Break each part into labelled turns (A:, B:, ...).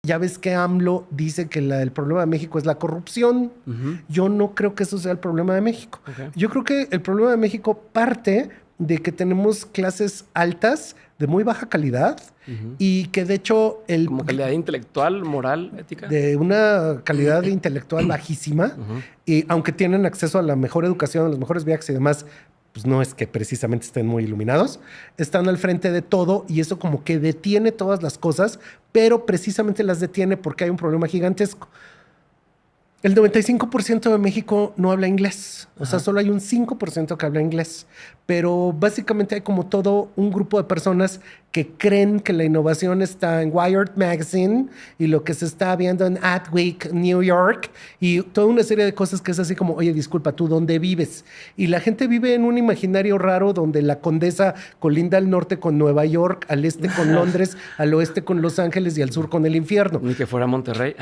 A: ya ves que AMLO dice que el problema de México es la corrupción. Yo no creo que eso sea el problema de México. Yo creo que el problema de México parte de que tenemos clases altas de muy baja calidad y que de hecho...
B: Como calidad intelectual, moral, ética.
A: De una calidad intelectual bajísima y aunque tienen acceso a la mejor educación, a los mejores viajes y demás, pues no es que precisamente estén muy iluminados, están al frente de todo y eso como que detiene todas las cosas, pero precisamente las detiene porque hay un problema gigantesco. El 95% de México no habla inglés. O sea, solo hay un 5% que habla inglés. Pero básicamente hay como todo un grupo de personas que creen que la innovación está en Wired Magazine y lo que se está viendo en Adweek, New York y toda una serie de cosas que es así como, oye, disculpa, ¿tú dónde vives? Y la gente vive en un imaginario raro donde la Condesa colinda al norte con Nueva York, al este con Londres, al oeste con Los Ángeles y al sur con el infierno.
B: Ni que fuera Monterrey.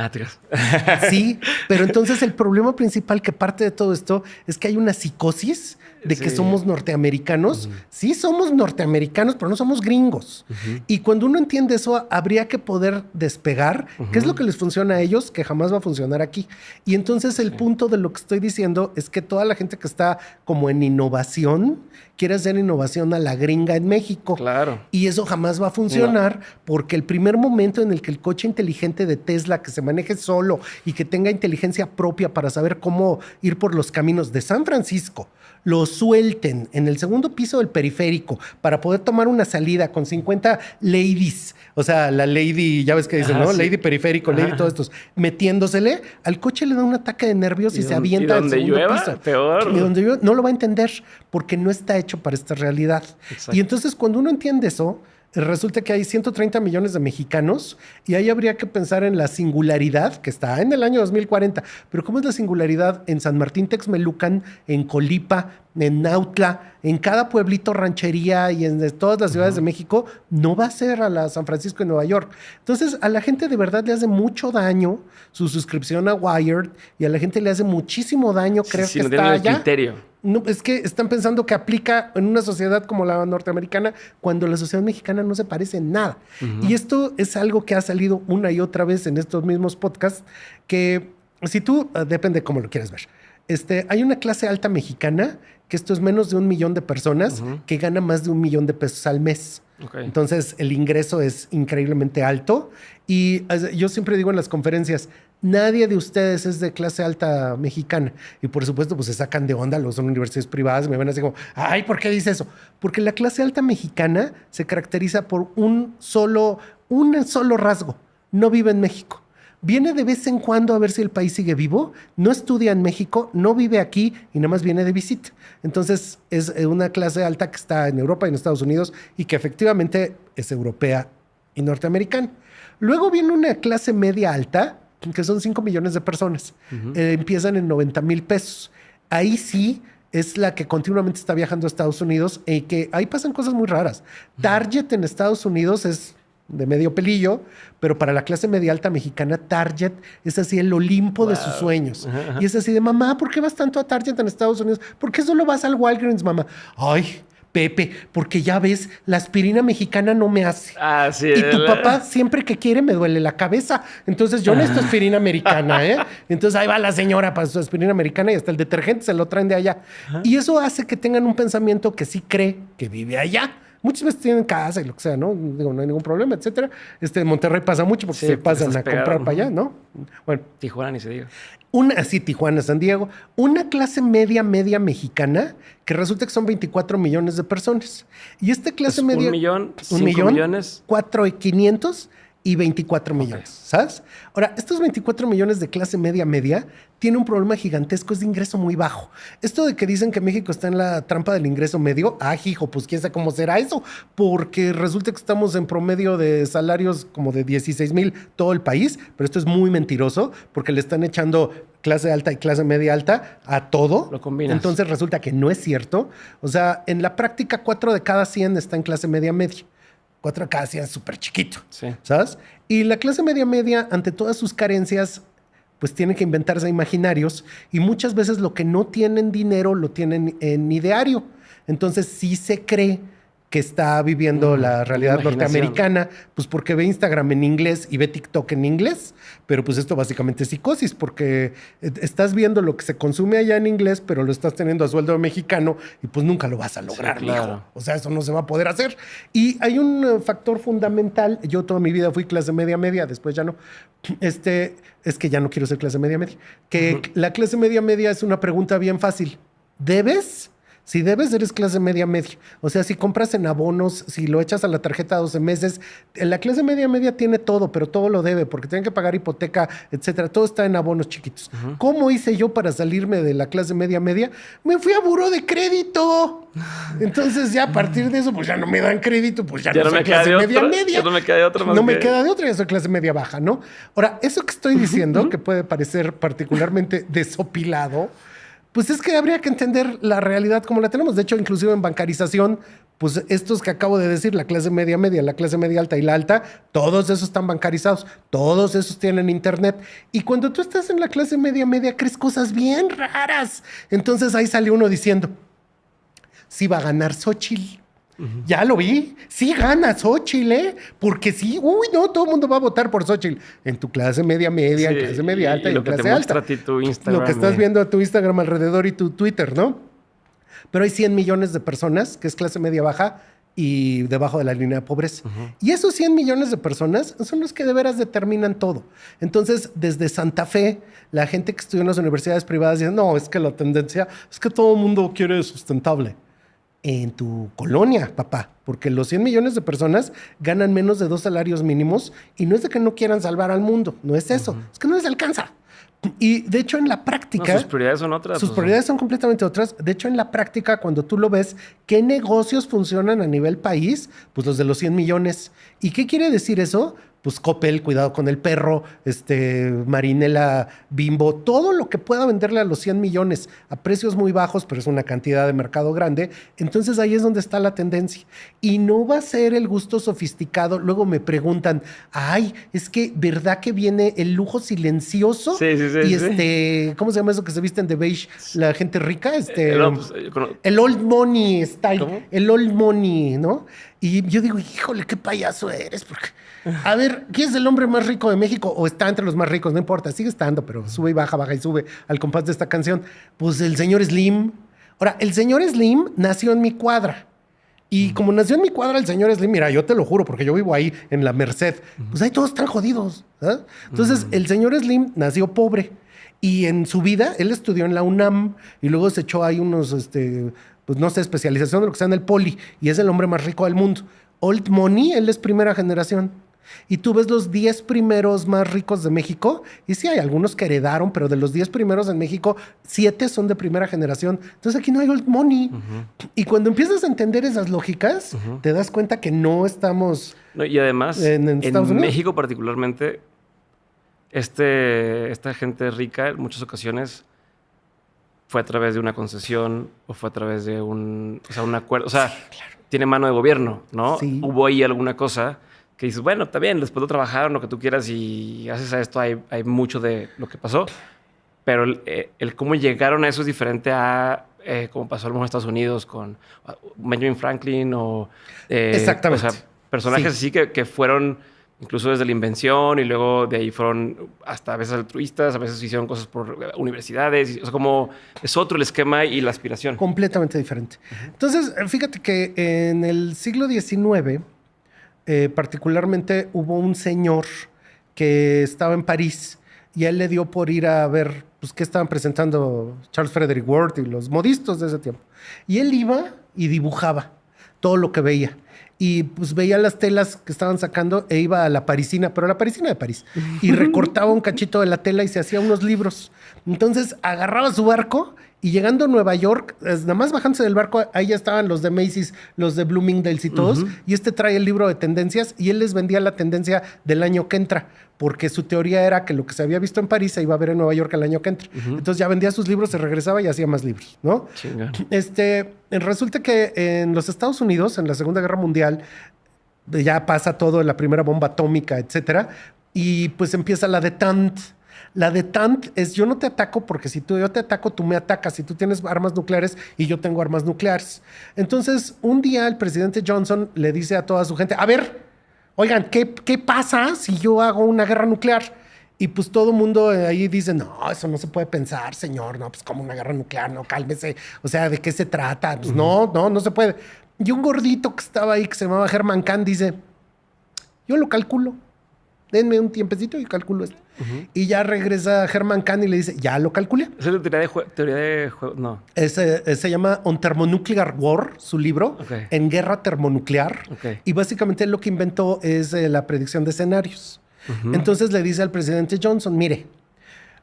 A: Sí, pero entonces el problema principal que parte de todo esto es que hay una psicosis de que somos norteamericanos. Sí somos norteamericanos, pero no somos gringos. Y cuando uno entiende eso, habría que poder despegar qué es lo que les funciona a ellos, que jamás va a funcionar aquí. Y entonces el punto de lo que estoy diciendo es que toda la gente que está como en innovación quiere hacer innovación a la gringa en México.
B: Claro.
A: Y eso jamás va a funcionar porque el primer momento en el que el coche inteligente de Tesla, que se maneje solo y que tenga inteligencia propia para saber cómo ir por los caminos de San Francisco, lo suelten en el segundo piso del periférico para poder tomar una salida con 50 ladies, o sea, la lady, ya ves que dicen, ¿no? Sí. Lady periférico, lady todos estos, metiéndosele, al coche le da un ataque de nervios y se avienta del segundo piso.
B: Peor.
A: Y donde llueva, no lo va a entender porque no está hecho para esta realidad. Exacto. Y entonces cuando uno entiende eso, resulta que hay 130 millones de mexicanos y ahí habría que pensar en la singularidad que está en el año 2040. Pero ¿cómo es la singularidad en San Martín Texmelucan, en Colipa, en Nautla, en cada pueblito, ranchería y en todas las ciudades de México? No va a ser a la San Francisco y Nueva York. Entonces a la gente de verdad le hace mucho daño su suscripción a Wired y a la gente le hace muchísimo daño creer que
B: no
A: está allá.
B: Criterio.
A: No, es que están pensando que aplica en una sociedad como la norteamericana cuando la sociedad mexicana no se parece en nada. Y esto es algo que ha salido una y otra vez en estos mismos podcasts que si tú, depende cómo lo quieras ver. Hay una clase alta mexicana que esto es menos de 1 millón de personas que gana más de $1 millón al mes. Entonces el ingreso es increíblemente alto y yo siempre digo en las conferencias, nadie de ustedes es de clase alta mexicana y por supuesto pues se sacan de onda, son universidades privadas y me ven así como, ay, ¿por qué dice eso? Porque la clase alta mexicana se caracteriza por un solo rasgo, no vive en México. Viene de vez en cuando a ver si el país sigue vivo, no estudia en México, no vive aquí y nada más viene de visita. Entonces es una clase alta que está en Europa y en Estados Unidos y que efectivamente es europea y norteamericana. Luego viene una clase media alta, que son 5 millones de personas. Empiezan en 90 mil pesos. Ahí sí es la que continuamente está viajando a Estados Unidos y que ahí pasan cosas muy raras. Target en Estados Unidos es de medio pelillo, pero para la clase media alta mexicana, Target es así el Olimpo de sus sueños. Y es así de, mamá, ¿por qué vas tanto a Target en Estados Unidos? ¿Por qué solo vas al Walgreens, mamá? Ay, Pepe, porque ya ves, la aspirina mexicana no me hace.
B: Sí,
A: y tu papá siempre que quiere me duele la cabeza. Entonces yo necesito aspirina americana, ¿eh? Entonces ahí va la señora para su aspirina americana y hasta el detergente se lo traen de allá. Y eso hace que tengan un pensamiento que sí cree que vive allá. Muchas veces tienen casa y lo que sea, ¿no? Digo, no hay ningún problema, etcétera. En Monterrey pasa mucho porque se pasan a comprar para allá, ¿no? Bueno.
B: Tijuana ni se diga.
A: Tijuana, San Diego. Una clase media mexicana que resulta que son 24 millones de personas. Y esta clase media...
B: 1 millón, 5 millones.
A: 4,500 y 24 millones, ¿sabes? Ahora, estos 24 millones de clase media tienen un problema gigantesco, es de ingreso muy bajo. Esto de que dicen que México está en la trampa del ingreso medio, hijo, pues quién sabe cómo será eso, porque resulta que estamos en promedio de salarios como de 16,000 todo el país, pero esto es muy mentiroso porque le están echando clase alta y clase media alta a todo.
B: Lo combinas.
A: Entonces resulta que no es cierto. O sea, en la práctica 4 de cada 100 está en clase media. 4 de cada 100 es súper chiquito, ¿sabes? Y la clase media, ante todas sus carencias, pues tiene que inventarse imaginarios y muchas veces lo que no tienen dinero lo tienen en ideario. Entonces sí se cree que está viviendo la realidad
B: imaginación.
A: norteamericana, pues porque ve Instagram en inglés y ve TikTok en inglés, pero pues esto básicamente es psicosis, porque estás viendo lo que se consume allá en inglés, pero lo estás teniendo a sueldo mexicano y pues nunca lo vas a lograr,
B: Sí, claro.
A: mijo. O sea, eso no se va a poder hacer. Y hay un factor fundamental, yo toda mi vida fui clase media, después ya no, es que ya no quiero ser clase media, que la clase media es una pregunta bien fácil. ¿Debes? Si debes, eres clase media. O sea, si compras en abonos, si lo echas a la tarjeta a 12 meses, la clase media tiene todo, pero todo lo debe porque tienen que pagar hipoteca, etcétera. Todo está en abonos chiquitos. ¿Cómo hice yo para salirme de la clase media? Me fui a buró de crédito. Entonces ya a partir de eso, pues ya no me dan crédito, pues ya no soy clase media.
B: Ya no me queda de otra más.
A: No me queda de otra, ya soy clase media baja, ¿no? Ahora, eso que estoy diciendo, que puede parecer particularmente desopilado, pues es que habría que entender la realidad como la tenemos. De hecho, inclusive en bancarización, pues estos que acabo de decir, la clase media, la clase media alta y la alta, todos esos están bancarizados, todos esos tienen internet. Y cuando tú estás en la clase media, crees cosas bien raras. Entonces ahí sale uno diciendo, sí va a ganar Xóchitl. Ya lo vi. Sí gana Xóchitl, ¿eh? Porque sí, no, todo el mundo va a votar por Xóchitl. En tu clase media, sí, en clase media alta y en clase alta.
B: A ti tu Instagram,
A: lo que estás viendo a tu Instagram alrededor y tu Twitter, ¿no? Pero hay 100 millones de personas que es clase media baja y debajo de la línea de pobreza. Y esos 100 millones de personas son los que de veras determinan todo. Entonces, desde Santa Fe, la gente que estudia en las universidades privadas dice, no, es que la tendencia es que todo el mundo quiere sustentable. En tu colonia, papá, porque los 100 millones de personas ganan menos de 2 salarios mínimos y no es de que no quieran salvar al mundo, no es eso, es que no les alcanza. Y de hecho en la práctica...
B: No, sus prioridades son otras.
A: Sus prioridades son completamente otras. De hecho en la práctica, cuando tú lo ves, ¿qué negocios funcionan a nivel país? Pues los de los 100 millones. ¿Y qué quiere decir eso? Pues Coppel, Cuidado con el Perro, Marinela, Bimbo, todo lo que pueda venderle a los 100 millones a precios muy bajos, pero es una cantidad de mercado grande. Entonces ahí es donde está la tendencia. Y no va a ser el gusto sofisticado. Luego me preguntan, ay, es que ¿verdad que viene el lujo silencioso?
B: Sí.
A: Y ¿cómo se llama eso que se visten de beige la gente rica? El old money style.
B: ¿Cómo?
A: El old money, ¿no? Y yo digo, híjole, qué payaso eres, porque... A ver, ¿quién es el hombre más rico de México? O está entre los más ricos, no importa, sigue estando, pero sube y baja y sube al compás de esta canción. Pues el señor Slim. Ahora, el señor Slim nació en mi cuadra. Y como nació en mi cuadra el señor Slim, mira, yo te lo juro, porque yo vivo ahí en la Merced, pues ahí todos están jodidos. ¿Eh? Entonces, el señor Slim nació pobre. Y en su vida, él estudió en la UNAM y luego se echó ahí unos, pues no sé, especialización de lo que sea en el Poli. Y es el hombre más rico del mundo. Old Money, él es primera generación. Y tú ves los 10 primeros más ricos de México, y sí hay algunos que heredaron, pero de los 10 primeros en México, 7 son de primera generación. Entonces aquí no hay old money. Y cuando empiezas a entender esas lógicas, te das cuenta que no estamos...
B: No, y además, en México particularmente, esta gente rica en muchas ocasiones fue a través de una concesión o fue a través de un acuerdo. O sea, sí, claro, tiene mano de gobierno, ¿no? Sí. Hubo ahí alguna cosa que dices, bueno, está bien, después lo trabajaron, lo que tú quieras, y gracias a esto hay mucho de lo que pasó. Pero el cómo llegaron a eso es diferente a como pasó en Estados Unidos con Benjamin Franklin o...
A: Exactamente.
B: O sea, personajes así que fueron incluso desde la invención y luego de ahí fueron hasta a veces altruistas, a veces hicieron cosas por universidades. O sea, como es otro el esquema y la aspiración.
A: Completamente diferente. Entonces, fíjate que en el siglo XIX... particularmente hubo un señor que estaba en París y a él le dio por ir a ver pues, qué estaban presentando Charles Frederick Worth y los modistas de ese tiempo. Y él iba y dibujaba todo lo que veía. Y pues veía las telas que estaban sacando e iba a la parisina, pero a la parisina de París. Y recortaba un cachito de la tela y se hacía unos libros. Entonces agarraba su barco y llegando a Nueva York, nada más bajándose del barco, ahí ya estaban los de Macy's, los de Bloomingdale's y todos. Y trae el libro de tendencias y él les vendía la tendencia del año que entra, porque su teoría era que lo que se había visto en París se iba a ver en Nueva York el año que entra. Entonces ya vendía sus libros, se regresaba y hacía más libros, ¿no? Resulta que en los Estados Unidos, en la Segunda Guerra Mundial, ya pasa todo, la primera bomba atómica, etcétera, y pues empieza la détente. La detente es yo no te ataco porque si yo te ataco, tú me atacas. Si tú tienes armas nucleares y yo tengo armas nucleares. Entonces, un día el presidente Johnson le dice a toda su gente, a ver, oigan, ¿qué pasa si yo hago una guerra nuclear? Y pues todo el mundo ahí dice, no, eso no se puede pensar, señor. No, pues como una guerra nuclear, no, cálmese. O sea, ¿de qué se trata? Pues no se puede. Y un gordito que estaba ahí, que se llamaba Herman Kahn, dice, yo lo calculo. Denme un tiempecito y calculo esto. Y ya regresa Herman Kahn y le dice, ya lo calculé.
B: ¿Esa es la teoría de juego? No.
A: Se llama On Thermonuclear War, su libro, En Guerra Termonuclear. Y básicamente lo que inventó es la predicción de escenarios. Entonces le dice al presidente Johnson, mire,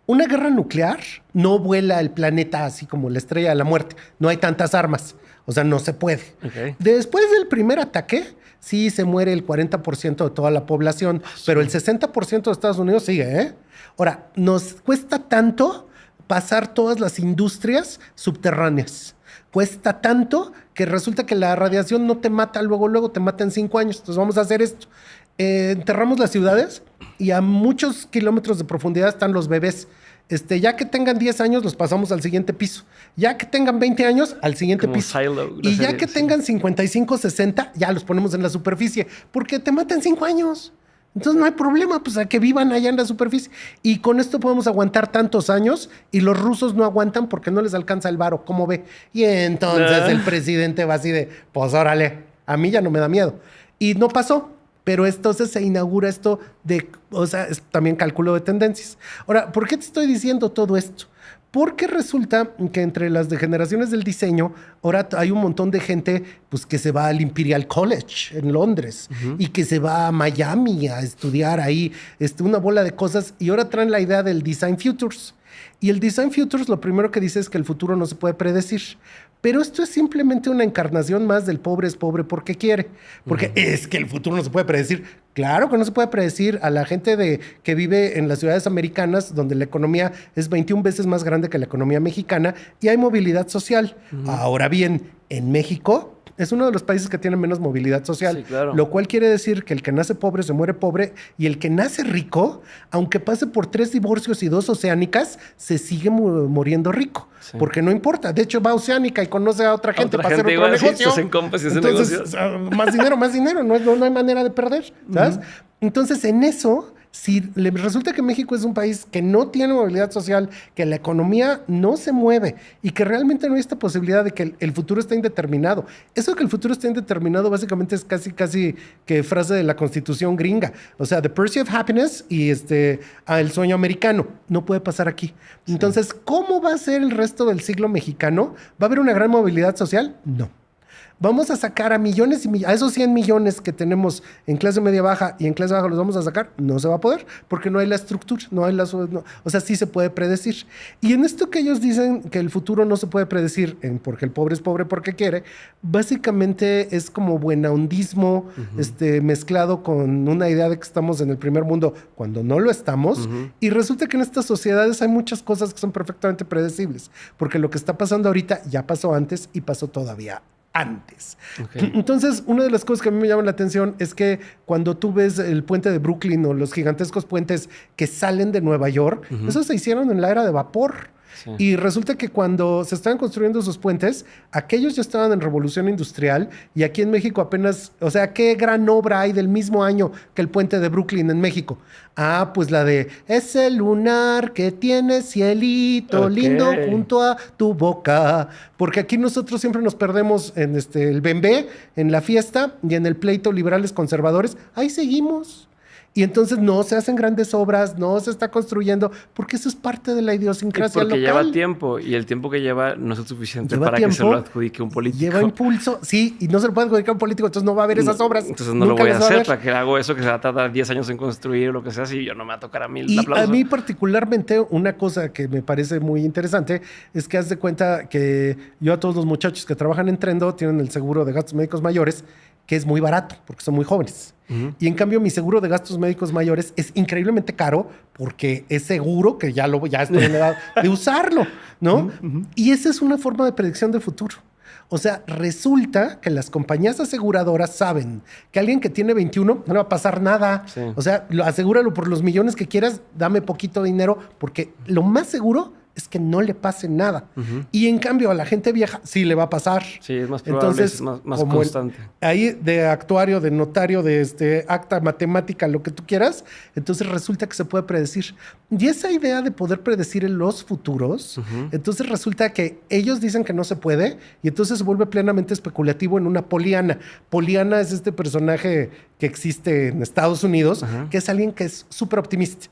A: una guerra nuclear no vuela el planeta así como la estrella de la muerte. No hay tantas armas. O sea, no se puede. Después del primer ataque, sí se muere el 40% de toda la población, pero el 60% de Estados Unidos sigue, ¿eh? Ahora, nos cuesta tanto pasar todas las industrias subterráneas. Cuesta tanto que resulta que la radiación no te mata luego te mata en 5 años. Entonces vamos a hacer esto. Enterramos las ciudades y a muchos kilómetros de profundidad están los bebés. Ya que tengan 10 años, los pasamos al siguiente piso. Ya que tengan 20 años, al siguiente
B: como
A: piso.
B: Silo,
A: y ya que tengan 55, 60, ya los ponemos en la superficie. Porque te matan 5 años. Entonces no hay problema, pues a que vivan allá en la superficie. Y con esto podemos aguantar tantos años y los rusos no aguantan porque no les alcanza el varo, ¿cómo ve? Y entonces el presidente va así de, pues órale, a mí ya no me da miedo. Y no pasó. Pero entonces se inaugura esto de, o sea, es también cálculo de tendencias. Ahora, ¿por qué te estoy diciendo todo esto? Porque resulta que entre las degeneraciones del diseño, ahora hay un montón de gente pues, que se va al Imperial College en Londres y que se va a Miami a estudiar ahí una bola de cosas. Y ahora traen la idea del Design Futures. Y el Design Futures lo primero que dice es que el futuro no se puede predecir. Pero esto es simplemente una encarnación más del pobre es pobre porque quiere. Porque es que el futuro no se puede predecir. Claro que no se puede predecir. A la gente que vive en las ciudades americanas, donde la economía es 21 veces más grande que la economía mexicana, y hay movilidad social. Ahora bien, en México es uno de los países que tiene menos movilidad social.
B: Sí, claro.
A: Lo cual quiere decir que el que nace pobre se muere pobre y el que nace rico, aunque pase por 3 divorcios y 2 oceánicas, se sigue muriendo rico. Sí. Porque no importa. De hecho, va a Oceánica y conoce a otra gente para hacer otro negocio.
B: Se hacen compas y hacen
A: negocios. Más dinero. No hay manera de perder, ¿sabes? Entonces, en eso, si le resulta que México es un país que no tiene movilidad social, que la economía no se mueve y que realmente no hay esta posibilidad de que el futuro esté indeterminado. Eso de que el futuro esté indeterminado básicamente es casi que frase de la Constitución gringa. O sea, the pursuit of happiness y el sueño americano. No puede pasar aquí. Sí. Entonces, ¿cómo va a ser el resto del siglo mexicano? ¿Va a haber una gran movilidad social? No. Vamos a sacar a millones y millones, a esos 100 millones que tenemos en clase media baja y en clase baja los vamos a sacar, no se va a poder porque no hay la estructura, o sea, sí se puede predecir. Y en esto que ellos dicen que el futuro no se puede predecir porque el pobre es pobre porque quiere, básicamente es como buenahondismo mezclado con una idea de que estamos en el primer mundo cuando no lo estamos. Y resulta que en estas sociedades hay muchas cosas que son perfectamente predecibles porque lo que está pasando ahorita ya pasó antes y pasó todavía antes. Entonces, una de las cosas que a mí me llama la atención es que cuando tú ves el puente de Brooklyn o los gigantescos puentes que salen de Nueva York, esos se hicieron en la era de vapor. Sí. Y resulta que cuando se estaban construyendo esos puentes, aquellos ya estaban en revolución industrial y aquí en México apenas, o sea, ¿qué gran obra hay del mismo año que el puente de Brooklyn en México? Ah, pues la de ese lunar que tiene cielito lindo junto a tu boca. Porque aquí nosotros siempre nos perdemos en el bembé, en la fiesta y en el pleito liberales conservadores. Ahí seguimos. Y entonces no se hacen grandes obras, no se está construyendo, porque eso es parte de la idiosincrasia local.
B: Porque lleva tiempo, y el tiempo que lleva no es suficiente para que se lo adjudique un político.
A: Lleva impulso, sí, y no se lo puede adjudicar un político, entonces no va a haber esas obras.
B: Entonces no lo voy a hacer, para que hago eso que se va a tardar 10 años en construir o lo que sea, si yo no me va a tocar a mí el aplauso.
A: A mí particularmente una cosa que me parece muy interesante es que haz de cuenta que yo a todos los muchachos que trabajan en Trendo tienen el seguro de gastos médicos mayores, que es muy barato porque son muy jóvenes. Y en cambio mi seguro de gastos médicos mayores es increíblemente caro porque es seguro que ya estoy en la edad de usarlo, ¿no? Y esa es una forma de predicción del futuro. O sea, resulta que las compañías aseguradoras saben que alguien que tiene 21 no le va a pasar nada. Sí. O sea, asegúralo por los millones que quieras, dame poquito dinero, porque lo más seguro es que no le pase nada. Y en cambio a la gente vieja sí le va a pasar.
B: Sí, es más probable, entonces, es más constante.
A: Ahí de actuario, de notario, de acta matemática, lo que tú quieras, entonces resulta que se puede predecir. Y esa idea de poder predecir en los futuros, entonces resulta que ellos dicen que no se puede y entonces se vuelve plenamente especulativo en una Poliana. Poliana es este personaje que existe en Estados Unidos, que es alguien que es súper optimista.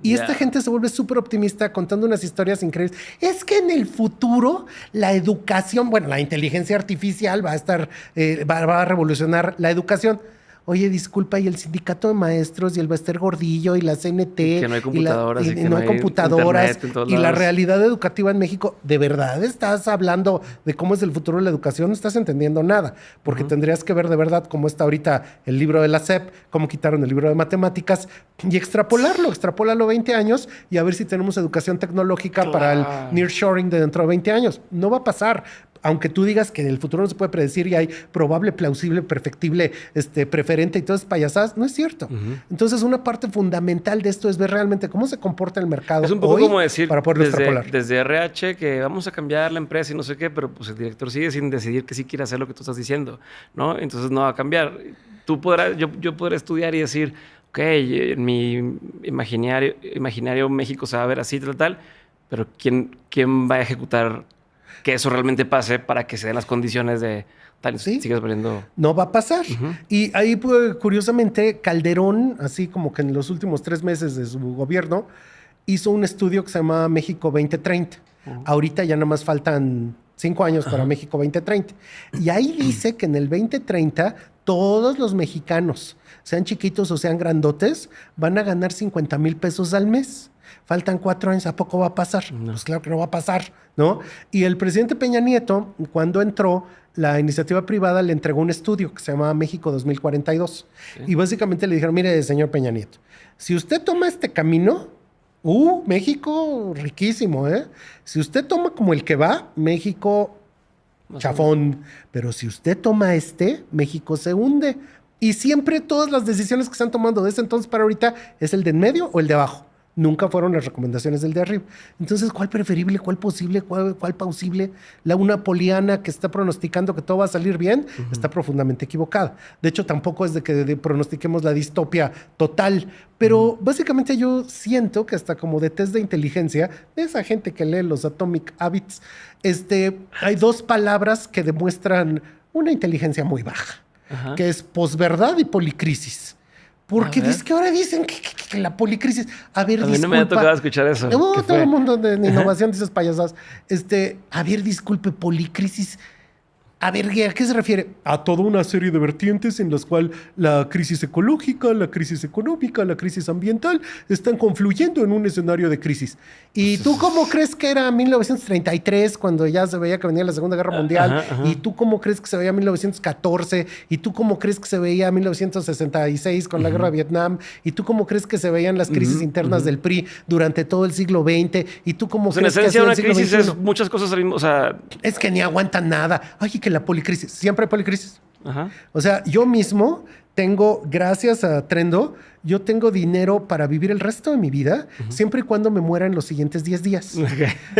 A: Y esta gente se vuelve súper optimista contando unas historias increíbles. Es que en el futuro la educación, bueno, la inteligencia artificial va a estar, va a revolucionar la educación. Oye, disculpa, y el sindicato de maestros, y el Bester Gordillo, y la CNT.
B: Que no hay computadoras.
A: Y no hay computadoras. Y la realidad educativa en México, ¿de verdad estás hablando de cómo es el futuro de la educación? No estás entendiendo nada. Porque tendrías que ver de verdad cómo está ahorita el libro de la SEP, cómo quitaron el libro de matemáticas, y extrapólalo 20 años, y a ver si tenemos educación tecnológica para el nearshoring de dentro de 20 años. No va a pasar. Aunque tú digas que en el futuro no se puede predecir y hay probable, plausible, perfectible, preferente y todas esas payasadas, no es cierto. Entonces, una parte fundamental de esto es ver realmente cómo se comporta el mercado.
B: Es un poco
A: hoy
B: como decir,
A: para poderlo extrapolar.
B: Desde RH, que vamos a cambiar la empresa y no sé qué, pero pues el director sigue sin decidir que sí quiere hacer lo que tú estás diciendo, ¿no? Entonces no va a cambiar. Tú podrás, yo podré estudiar y decir, ok, en mi imaginario México se va a ver así, tal, pero ¿quién va a ejecutar que eso realmente pase para que se den las condiciones de tal?
A: ¿Sí?
B: Sigues poniendo...
A: No va a pasar. Y ahí, pues, curiosamente, Calderón, así como que en los últimos 3 meses de su gobierno, hizo un estudio que se llama México 2030. Ahorita ya nada más faltan 5 años para México 2030. Y ahí dice que en el 2030 todos los mexicanos, sean chiquitos o sean grandotes, van a ganar 50,000 pesos al mes. Faltan 4 años, ¿a poco va a pasar? No. Pues claro que no va a pasar, ¿no? Y el presidente Peña Nieto, cuando entró, la iniciativa privada le entregó un estudio que se llamaba México 2042. Sí. Y básicamente le dijeron, mire, señor Peña Nieto, si usted toma este camino, México riquísimo, ¿eh? Si usted toma como el que va, México chafón. Pero si usted toma México se hunde. Y siempre todas las decisiones que están tomando de ese entonces para ahorita es el de en medio o el de abajo. Nunca fueron las recomendaciones del de arriba. Entonces, ¿cuál preferible, cuál posible, cuál plausible? Una Poliana que está pronosticando que todo va a salir bien, está profundamente equivocada. De hecho, tampoco es de que pronostiquemos la distopia total. Pero básicamente yo siento que hasta como de test de inteligencia, de esa gente que lee los Atomic Habits, hay 2 palabras que demuestran una inteligencia muy baja, que es posverdad y policrisis. Porque es que ahora dicen que la policrisis... A ver, disculpa. A mí no
B: me ha tocado escuchar eso.
A: No, todo el mundo de innovación dice payasadas. A ver, disculpe, policrisis... A ver, ¿a qué se refiere? A toda una serie de vertientes en las cuales la crisis ecológica, la crisis económica, la crisis ambiental están confluyendo en un escenario de crisis. ¿Y tú cómo crees que era 1933 cuando ya se veía que venía la Segunda Guerra Mundial? ¿Y tú cómo crees que se veía 1914? ¿Y tú cómo crees que se veía 1966 con la Guerra de Vietnam? ¿Y tú cómo crees que se veían las crisis internas del PRI durante todo el siglo XX? ¿Y tú cómo crees
B: que... En esencia, una crisis
A: XXI?
B: es muchas cosas al mismo... O sea...
A: Es que ni aguantan nada. Ay, que la policrisis. Siempre hay policrisis. O sea, yo mismo tengo, gracias a Trendo, yo tengo dinero para vivir el resto de mi vida, siempre y cuando me muera en los siguientes 10 días.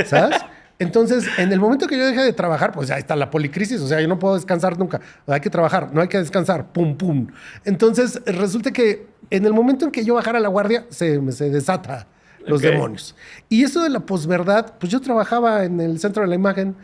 A: ¿Sabes? Entonces, en el momento que yo deje de trabajar, pues ya está la policrisis. O sea, yo no puedo descansar nunca. Hay que trabajar, no hay que descansar. Pum, pum. Entonces, resulta que en el momento en que yo bajara la guardia, se desata los demonios. Y eso de la posverdad, pues yo trabajaba en el Centro de la Imagen.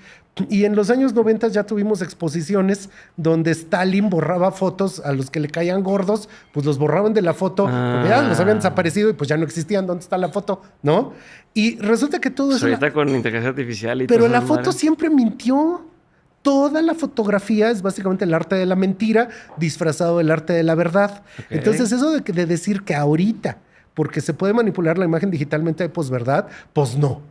A: Y en los años 90 ya tuvimos exposiciones donde Stalin borraba fotos a los que le caían gordos, pues los borraban de la foto, porque ya los habían desaparecido y pues ya no existían. ¿Dónde está la foto? ¿No? Y resulta que todo eso...
B: Ahorita con inteligencia artificial y
A: pero la foto siempre mintió. Toda la fotografía es básicamente el arte de la mentira disfrazado del arte de la verdad. Entonces eso de decir que ahorita, porque se puede manipular la imagen digitalmente de posverdad, pues no.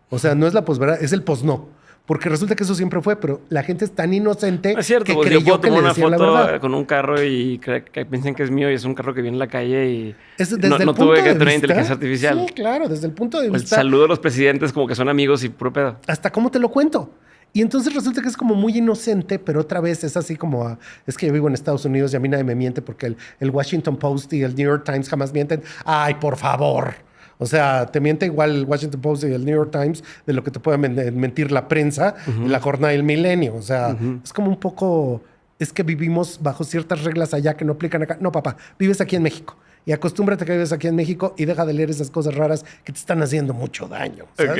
A: O sea, no es la posverdad, es el posno. Porque resulta que eso siempre fue, pero la gente es tan inocente
B: no es cierto,
A: que
B: pues
A: creyó
B: yo puedo
A: que
B: tomar
A: le
B: una
A: decían la
B: foto
A: verdad.
B: con un carro y que piensen que es mío y es un carro que viene en la calle y
A: no
B: tuve que tener inteligencia artificial.
A: Sí, claro, desde el punto de
B: o
A: vista...
B: El saludo a los presidentes como que son amigos y puro pedo.
A: Hasta cómo te lo cuento. Y entonces resulta que es como muy inocente, pero otra vez es así como, es que yo vivo en Estados Unidos y a mí nadie me miente porque el Washington Post y el New York Times jamás mienten. ¡Ay, por favor! O sea, te miente igual el Washington Post y el New York Times de lo que te puede mentir la prensa y la jornada del milenio. O sea, es como un poco... Es que vivimos bajo ciertas reglas allá que no aplican acá. No, papá, vives aquí en México. Y acostúmbrate que vives aquí en México y deja de leer esas cosas raras que te están haciendo mucho daño. ¿sabes? Okay.